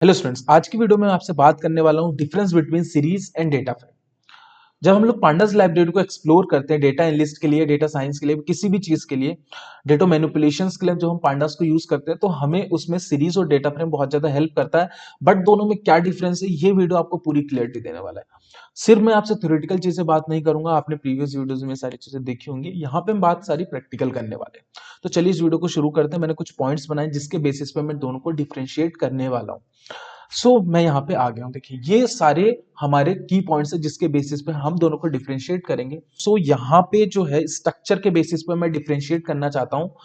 Hello students, आज की video में मैं आपसे बात करने वाला हूं difference between series and data frame. जब हम लोग पांडास लाइब्रेरी को एक्सप्लोर करते हैं डेटा एनालिस्ट के लिए, डेटा साइंस के लिए, किसी भी चीज के लिए, डेटा मैनिपुलेशंस के लिए जो हम पांडास को यूज करते हैं, तो हमें उसमें सीरीज और डेटा फ्रेम बहुत ज्यादा हेल्प करता है। बट दोनों में क्या डिफरेंस है, ये वीडियो आपको पूरी क्लियरिटी देने वाला है। सिर्फ मैं आपसे थ्योरेटिकल चीजें बात नहीं करूंगा, आपने प्रीवियस वीडियोस में सारी चीजें देखी होंगी, यहाँ पे हम बात सारी प्रैक्टिकल करने वाले हैं। तो चलिए इस वीडियो को शुरू करते हैं। मैंने कुछ पॉइंट्स बनाए जिसके बेसिस पे मैं दोनों को डिफरेंशिएट करने वाला हूँ। मैं यहाँ पे आ गया हूँ। देखिए, ये सारे हमारे की पॉइंट्स है जिसके बेसिस पे हम दोनों को डिफरेंशिएट करेंगे। यहाँ पे जो है स्ट्रक्चर के बेसिस पे मैं डिफरेंशिएट करना चाहता हूँ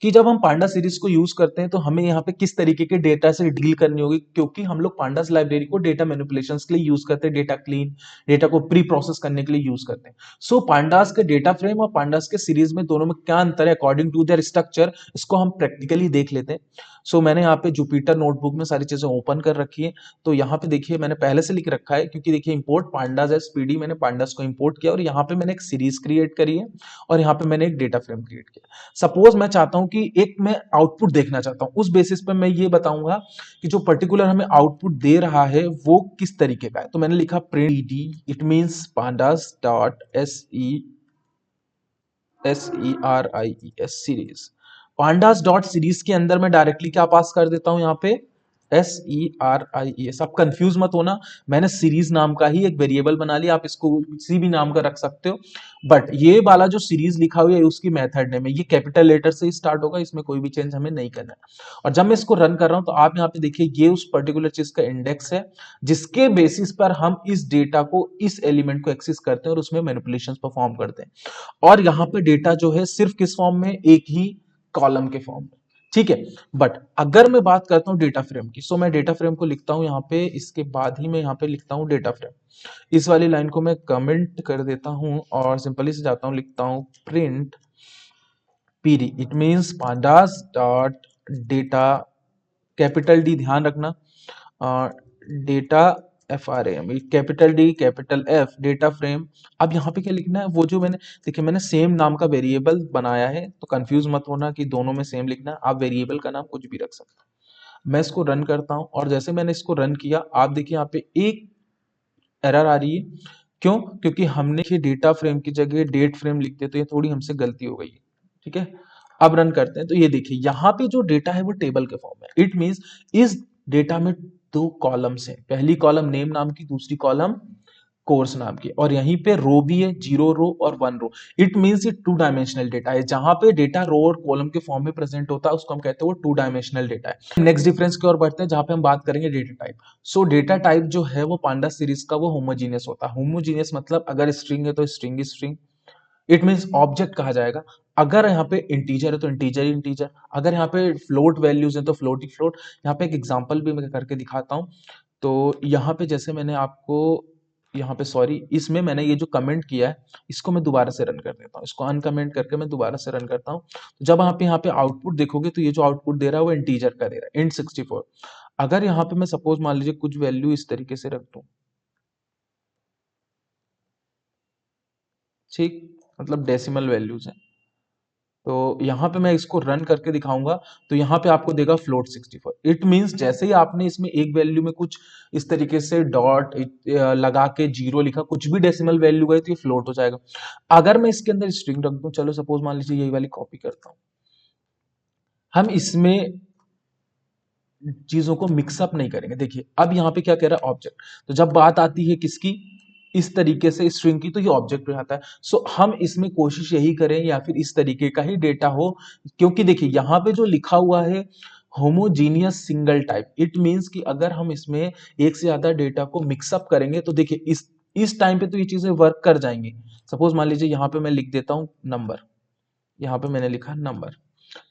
कि जब हम पांडा सीरीज को यूज करते हैं तो हमें यहाँ पे किस तरीके के डेटा से डील करनी होगी, क्योंकि हम लोग पांडास लाइब्रेरी को डेटा मैनिपुलेशंस के लिए यूज करते हैं, डेटा क्लीन, डेटा को प्री प्रोसेस करने के लिए यूज करते हैं। पांडास के डेटा फ्रेम और पांडास के सीरीज में दोनों में क्या अंतर है अकॉर्डिंग टू देयर स्ट्रक्चर, इसको हम प्रैक्टिकली देख लेते हैं। मैंने यहाँ पे जुपिटर नोटबुक में सारी चीजें ओपन कर रखी है। तो यहाँ पे देखिए मैंने पहले से लिख रखा है, क्योंकि देखिए इंपोर्ट पांडास एज पीडी, मैंने पांडास को इंपोर्ट किया और यहाँ पे मैंने एक सीरीज क्रिएट करी है और यहाँ पे मैंने एक डेटा फ्रेम क्रिएट किया। सपोज मैं चाहता हूँ कि एक मैं आउटपुट देखना चाहता हूँ, उस बेसिस पे मैं ये बताऊंगा कि जो पर्टिकुलर हमें आउटपुट दे रहा है वो किस तरीके का है। तो मैंने लिखा print D, it means pandas dot SERIES series. Pandas dot series के अंदर मैं डायरेक्टली क्या पास कर देता हूं, यहाँ पे SERIES। आप कंफ्यूज मत होना, मैंने सीरीज नाम का ही एक वेरिएबल बना लिया, आप इसको किसी भी नाम का रख सकते हो। बट ये वाला जो सीरीज लिखा हुआ है उसकी मेथड नेम है, ये कैपिटल लेटर से ही स्टार्ट होगा, इसमें कोई भी चेंज हमें नहीं करना है। और जब मैं इसको रन कर रहा हूं तो आप यहाँ पे देखिए ये उस पर्टिकुलर चीज का इंडेक्स है जिसके बेसिस पर हम इस डेटा को, इस एलिमेंट को एक्सेस करते हैं और उसमें मैनिपुलेशन परफॉर्म करते हैं। और यहाँ पे डेटा जो है सिर्फ किस फॉर्म में, एक ही कॉलम के फॉर्म में। ठीक है। बट अगर मैं बात करता हूं डेटा फ्रेम की, मैं डेटा फ्रेम को लिखता हूं यहाँ पे, इसके बाद ही मैं यहाँ पे लिखता हूं डेटा फ्रेम। इस वाली लाइन को मैं कमेंट कर देता हूं और सिंपली से जाता हूं, लिखता हूं print PD, it means pandas dot data, capital D ध्यान रखना, data FRAM, capital D capital F, data frame. अब यहाँ पे क्या लिखना है, वो जो मैंने, देखिए मैंने सेम नाम का वेरिएबल बनाया है, तो कंफ्यूज मत होना कि दोनों में सेम लिखना है, आप वेरिएबल का नाम कुछ भी रख सकते हैं। मैं इसको रन करता हूँ और जैसे मैंने इसको रन किया, आप देखिए यहाँ पे एक एरर आ रही है। क्यों? क्योंकि हमने ये डेटा फ्रेम की जगह डेट फ्रेम लिखते, तो ये थोड़ी हमसे गलती हो गई है। ठीक है। अब रन करते हैं तो ये देखिए यहाँ पे जो डेटा है वो टेबल के फॉर्म में। इट मींस इस डेटा में दो कॉलम्स हैं, पहली कॉलम नेम नाम की, दूसरी कॉलम कोर्स नाम की, और यहीं पे रो भी है, 0 रो और 1 रो। इट मींस ये 2 डायमेंशनल डेटा है। जहां पे डेटा रो और कॉलम के फॉर्म में प्रेजेंट होता है उसको हम कहते हैं वो 2 डायमेंशनल डेटा है। नेक्स्ट डिफरेंस की ओर बढ़ते हैं, जहां पे हम बात करेंगे डेटा टाइप। डेटा टाइप जो है वो पांडास सीरीज का वो होमोजीनियस होता है। होमोजीनियस मतलब अगर स्ट्रिंग है तो string he string, it means object कहा जाएगा। अगर यहाँ पे इंटीजर है तो इंटीजर ही इंटीजर, अगर यहाँ पे फ्लोट वैल्यूज है तो फ्लोट ही फ्लोट। यहाँ पे एक एग्जांपल भी मैं करके दिखाता हूँ। तो यहाँ पे जैसे मैंने आपको, यहाँ पे सॉरी, इसमें मैंने ये जो कमेंट किया है इसको मैं दोबारा से रन कर देता हूँ, इसको अनकमेंट करके मैं दोबारा से रन करता हूँ। तो जब आप यहाँ पे आउटपुट देखोगे तो ये जो आउटपुट दे रहा है वो इंटीजर का दे रहा है, int 64। अगर यहाँ पे मैं सपोज मान लीजिए कुछ वैल्यू इस तरीके से रख दूं, ठीक, मतलब डेसिमल वैल्यूज है, तो यहाँ पे मैं इसको रन करके दिखाऊंगा। तो यहाँ पे आपको देगा फ्लोट 64। इट मींस जैसे ही आपने इसमें एक वैल्यू में कुछ इस तरीके से डॉट लगा के 0 लिखा, कुछ भी डेसिमल वैल्यू गई तो ये फ्लोट हो जाएगा। अगर मैं इसके अंदर स्ट्रिंग रख दूं, चलो सपोज मान लीजिए यही वाली कॉपी करता हूं, हम इसमें चीजों को मिक्सअप नहीं करेंगे। देखिए अब यहाँ पे क्या कह रहा है, ऑब्जेक्ट। तो जब बात आती है किसकी, इस तरीके से स्ट्रिंग की, तो ये ऑब्जेक्ट में आता है। हम इसमें कोशिश यही करें या फिर इस तरीके का ही डेटा हो, क्योंकि देखिए यहाँ पे जो लिखा हुआ है homogeneous single type, it means कि अगर हम इसमें एक से ज्यादा डेटा को मिक्सअप करेंगे तो देखिए इस टाइम पे तो ये चीजें वर्क कर जाएंगी। सपोज मान लीजिए यहाँ पे मैं लिख देता हूँ नंबर, यहाँ पे मैंने लिखा नंबर।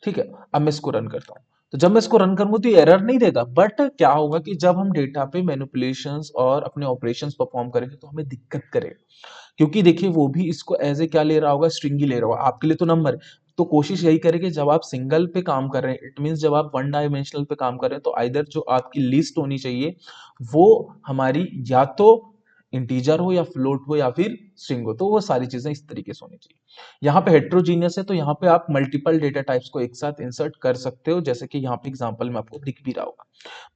ठीक है। अब मैं इसको रन करता हूँ, तो जब मैं इसको रन करूंगा तो ये एरर नहीं देगा। बट क्या होगा कि जब हम डेटा पे मैनिपुलेशंस और अपने ऑपरेशंस परफॉर्म करेंगे तो हमें दिक्कत करेगा, क्योंकि देखिए वो भी इसको एज ए क्या ले रहा होगा, स्ट्रिंग ही ले रहा होगा। आपके लिए तो नंबर है। तो कोशिश यही करें कि जब आप सिंगल पे काम कर रहे हैं, इट मींस जब आप 1 डायमेंशनल पे काम कर रहे हैं, तो आइदर जो आपकी लिस्ट होनी चाहिए वो हमारी या तो इंटीजर हो या फ्लोट हो या फिर स्ट्रिंग हो, तो वो सारी चीजें इस तरीके से होनी चाहिए। यहाँ पे हेट्रोजीनियस है तो यहाँ पे आप मल्टीपल डेटा टाइप्स को एक साथ इंसर्ट कर सकते हो, जैसे कि यहाँ पे एग्जांपल में आपको दिख भी रहा होगा।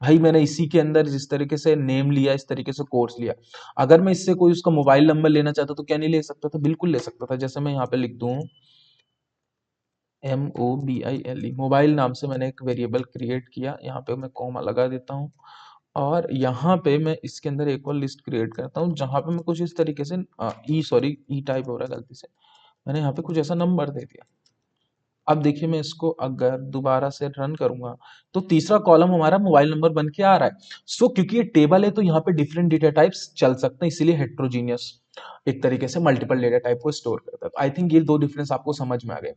भाई मैंने इसी के अंदर जिस तरीके से नेम लिया, इस तरीके से कोर्स लिया, अगर मैं इससे कोई उसका मोबाइल नंबर लेना चाहता तो क्या नहीं ले सकता था? बिल्कुल ले सकता था। जैसे मैं यहाँ पे लिख दूं MOBILE, मोबाइल नाम से मैंने एक वेरिएबल क्रिएट किया, यहाँ पे मैं कॉमा लगा देता हूँ और यहाँ पे मैं इसके अंदर एक और लिस्ट क्रिएट करता हूँ जहाँ पे मैं कुछ इस तरीके से ई टाइप हो रहा है गलती से, मैंने यहाँ पे कुछ ऐसा नंबर दे दिया। अब देखिए मैं इसको अगर दोबारा से रन करूंगा तो तीसरा कॉलम हमारा मोबाइल नंबर बन के आ रहा है। सो क्योंकि ये टेबल है तो यहाँ पे डिफरेंट डेटा टाइप्स चल सकते हैं, इसीलिए हेट्रोजीनियस एक तरीके से मल्टीपल डेटा टाइप को स्टोर करता है। आई थिंक ये दो डिफरेंस आपको समझ में आ गए।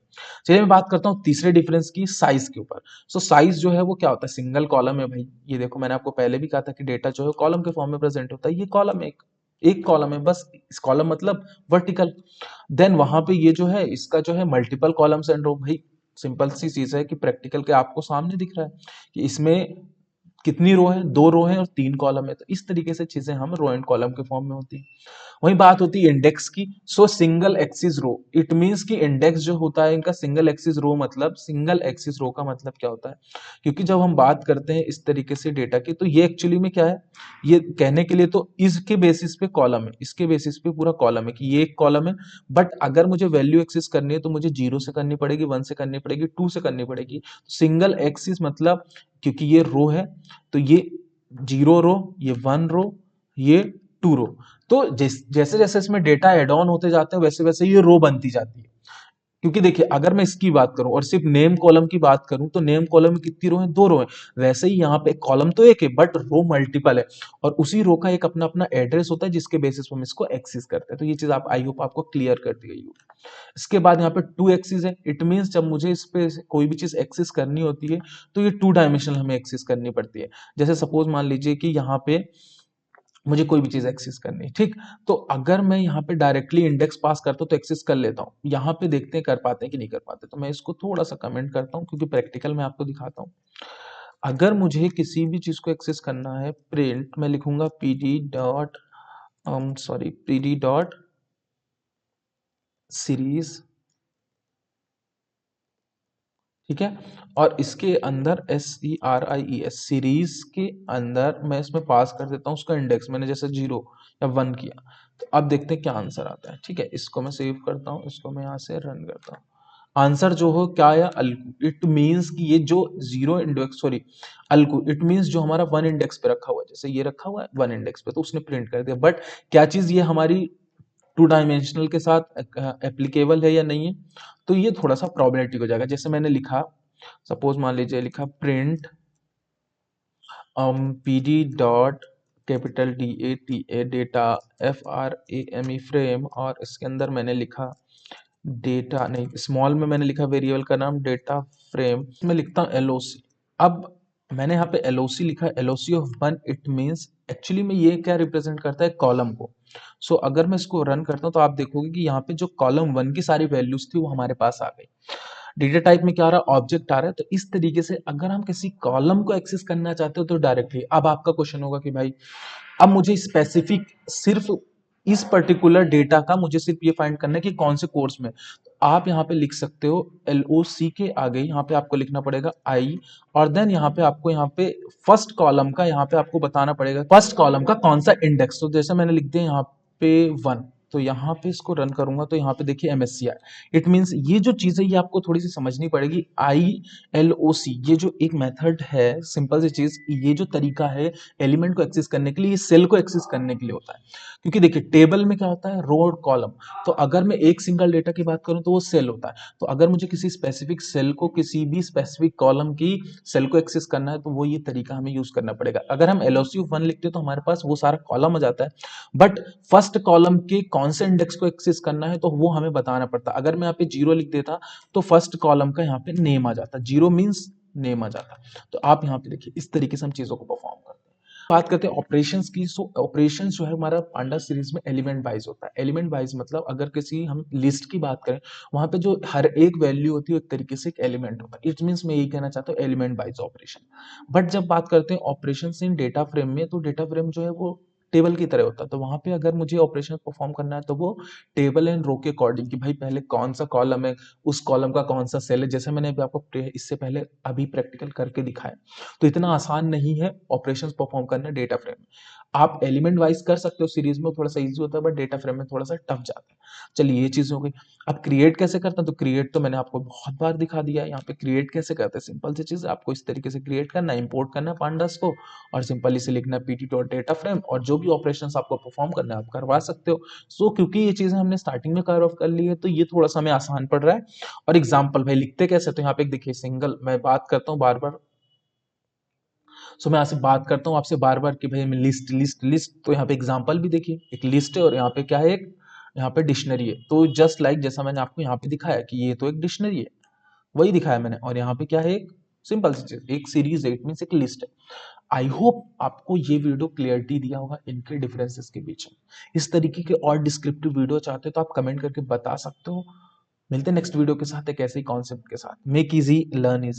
चलिए मैं बात करता हूँ तीसरे डिफरेंस की, साइज के ऊपर। सो साइज जो है वो क्या होता है? सिंगल कॉलम है भाई, ये देखो मैंने आपको पहले भी कहा था कि डेटा जो है कॉलम के फॉर्म में प्रेजेंट होता है, ये कॉलम एक एक कॉलम है बस, इस कॉलम मतलब वर्टिकल। देन वहां पे ये जो है इसका जो है मल्टीपल कॉलम्स एंड रो। भाई सिंपल सी चीज है कि प्रैक्टिकल के आपको सामने दिख रहा है कि इसमें कितनी रो है, दो रो है और तीन कॉलम है, तो इस तरीके से चीजें हम रो एंड कॉलम के फॉर्म में होती है। वही बात होती है इंडेक्स की। So single axis row, it means कि इंडेक्स जो होता है इनका सिंगल एक्सिस रो, मतलब सिंगल एक्सिस रो का मतलब क्या होता है? क्योंकि जब हम बात करते हैं इस तरीके से डेटा की तो ये एक्चुअली में क्या है, ये कहने के लिए तो इसके बेसिस पे कॉलम है, इसके बेसिस पे पूरा कॉलम है कि ये एक कॉलम है। बट अगर मुझे वैल्यू एक्सेस करनी है तो मुझे 0 से करनी पड़ेगी, 1 से करनी पड़ेगी, 2 से करनी पड़ेगी। सिंगल एक्सिस मतलब क्योंकि ये रो है तो ये 0 रो, ये 1 रो, ये 2 रो। तो जैसे जैसे इसमें डेटा एड ऑन होते जाते हैं वैसे वैसे ये रो बनती जाती है। क्योंकि देखिए अगर मैं इसकी बात करूं और सिर्फ नेम कॉलम की बात करूं तो नेम कॉलम में कितनी रो है? दो रो है। वैसे ही यहाँ पे कॉलम तो एक है बट रो मल्टीपल है, और उसी रो का एक अपना अपना एड्रेस होता है जिसके बेसिस पर हम इसको एक्सेस करते हैं। तो ये चीज आप आई होप आपको क्लियर कर दी गई हो। इसके बाद यहाँ पे टू एक्सिस है, इट मींस जब मुझे इस पे कोई भी चीज एक्सेस करनी होती है तो ये टू डायमेंशनल हमें एक्सेस करनी पड़ती है। जैसे सपोज मान लीजिए कि यहाँ पे मुझे कोई भी चीज एक्सेस करनी है, ठीक? तो अगर मैं यहाँ पे डायरेक्टली इंडेक्स पास करता हूँ तो एक्सेस कर लेता हूँ, यहाँ पे देखते हैं कर पाते हैं कि नहीं कर पाते। तो मैं इसको थोड़ा सा कमेंट करता हूँ क्योंकि प्रैक्टिकल में आपको दिखाता हूँ। अगर मुझे किसी भी चीज को एक्सेस करना है, प्रिंट मैं लिखूंगा पीडी डॉट सीरीज, ठीक है? और इसके अंदर SERIES सीरीज के अंदर मैं इसमें पास कर देता हूँ उसका इंडेक्स, मैंने जैसे 0 या 1 किया। तो अब देखते हैं क्या आंसर आता है, ठीक है? इसको मैं सेव करता हूँ, इसको मैं यहाँ से रन करता हूँ। आंसर जो हो क्या आया? अल्कू। इट मींस कि ये जो 0 इंडेक्स, सॉरी अल्कू, इट मींस जो हमारा 1 इंडेक्स पे रखा हुआ है, जैसे ये रखा हुआ है 1 इंडेक्स पे तो उसने प्रिंट कर दिया। बट क्या चीज ये हमारी टू डायमेंशनल के साथ एप्लीकेबल है या नहीं है, तो ये थोड़ा सा प्रॉब्लमेटिक हो जाएगा। जैसे मैंने लिखा, सपोज मान लीजिए लिखा print pd dot capital DATA data FRAME frame, और इसके अंदर मैंने लिखा डेटा, नहीं स्मॉल में मैंने लिखा वेरिएबल का नाम डेटा फ्रेम, मैं लिखता हूँ LOC। अब मैंने यहाँ पे LOC लिखा, LOC of 1, it means actually में ये क्या रिप्रेजेंट करता है? कॉलम को। सो अगर मैं इसको रन करता हूँ तो आप देखोगे कि यहाँ पे जो कॉलम 1 की सारी वैल्यूज थी वो हमारे पास आ गई। डेटा टाइप में क्या आ रहा है? ऑब्जेक्ट आ रहा है। तो इस तरीके से अगर हम किसी कॉलम को एक्सेस करना चाहते हो तो डायरेक्टली, अब आपका क्वेश्चन होगा कि भाई अब मुझे स्पेसिफिक सिर्फ इस पर्टिकुलर डेटा का मुझे सिर्फ ये फाइंड करना है कि कौन से कोर्स में, तो आप यहाँ पे लिख सकते हो LOC के आगे यहाँ पे आपको लिखना पड़ेगा आई, और देन यहाँ पे आपको यहाँ पे फर्स्ट कॉलम का यहाँ पे आपको बताना पड़ेगा फर्स्ट कॉलम का कौन सा इंडेक्स। तो जैसे मैंने लिख दिया यहाँ पे 1, तो यहाँ पे इसको रन करूंगा तो यहाँ पे देखिए MSCI, इट मींस ये जो चीज है ये आपको थोड़ी सी समझनी पड़ेगी। ILOC ये जो एक मेथड है, सिंपल सी चीज, ये जो तरीका है एलिमेंट को एक्सेस करने के लिए, ये सेल को एक्सेस करने के लिए होता है। क्योंकि देखिए टेबल में क्या होता है? रो और कॉलम। तो अगर मैं एक सिंगल डेटा की बात करूं तो वो सेल होता है। तो अगर मुझे किसी स्पेसिफिक सेल को, किसी भी स्पेसिफिक कॉलम की सेल को एक्सेस करना है तो वो ये तरीका हमें यूज करना पड़ेगा। अगर हम LOC ऑफ 1 लिखते हैं तो हमारे पास वो सारा कॉलम आ जाता है, बट फर्स्ट कॉलम के कौन से इंडेक्स को एक्सेस करना है तो वो हमें बताना पड़ता है। अगर मैं यहाँ पे 0 लिख देता तो फर्स्ट कॉलम का यहाँ पे नेम आ जाता, 0 मीन्स नेम आ जाता। तो आप यहाँ पे देखिए इस तरीके से हम चीजों को परफॉर्म करते हैं। बात करते हैं ऑपरेशंस की। सो ऑपरेशंस जो है हमारा पांडा सीरीज में एलिमेंट वाइज होता है। एलिमेंट वाइज मतलब अगर किसी हम लिस्ट की बात करें, वहां पे जो हर एक वैल्यू होती है एक तरीके से एक एलिमेंट होता है। इट मींस मैं यही कहना चाहता हूँ एलिमेंट वाइज ऑपरेशन। बट जब बात करते हैं ऑपरेशंस इन डेटा फ्रेम में, तो डेटा फ्रेम जो है वो टेबल की तरह होता है। तो वहां पे अगर मुझे ऑपरेशन परफॉर्म करना है तो वो टेबल एंड रो के अकॉर्डिंग कि भाई पहले कौन सा कॉलम है, उस कॉलम का कौन सा सेल है, जैसे मैंने अभी आपको इससे पहले अभी प्रैक्टिकल करके दिखाया। तो इतना आसान नहीं है ऑपरेशंस परफॉर्म करना डेटा फ्रेम में। आप एलिमेंट वाइज कर सकते हो सीरीज में, थोड़ा सा इजी होता है, बट डेटा फ्रेम में थोड़ा सा टफ जाता है। चलिए ये चीज हो गई। अब क्रिएट कैसे करते हैं, तो क्रिएट तो मैंने आपको बहुत बार दिखा दिया है। यहाँ पे क्रिएट कैसे करते हैं, सिंपल सी चीज है, आपको इस तरीके से क्रिएट करना है, इंपोर्ट करना है पांडास को, और सिंपली से लिखना है pt डॉट डेटा फ्रेम, और जो भी ऑपरेशंस आपको परफॉर्म करना है आप करवा सकते हो। सो क्योंकि ये चीजें हमने स्टार्टिंग में कवर ऑफ कर ली है तो ये थोड़ा सा हमें आसान पड़ रहा है। और एग्जाम्पल भाई लिखते कैसे, तो यहाँ पे देखिए सिंगल मैं बात करता हूँ बार बार। सो मैं आपसे बात करता हूँ आपसे बार बार कि भाई मैं लिस्ट लिस्ट लिस्ट, तो यहाँ पे एग्जांपल भी देखिए, एक लिस्ट है और यहाँ पे क्या है, एक यहाँ पे डिक्शनरी है। तो जस्ट लाइक जैसा मैंने आपको यहाँ पे दिखाया कि ये तो एक डिक्शनरी है, वही दिखाया मैंने, और यहाँ पे क्या है, एक सिंपल सी चीज, एक सीरीज है, इट मींस एक लिस्ट है। आई होप आपको ये वीडियो क्लियरिटी दिया होगा इनके डिफरेंसेस के बीच में। इस तरीके के और डिस्क्रिप्टिव वीडियो चाहते हो तो आप कमेंट करके बता सकते हो। मिलते हैं नेक्स्ट वीडियो के साथ एक ऐसे ही कॉन्सेप्ट के साथ। Make easy learn easy.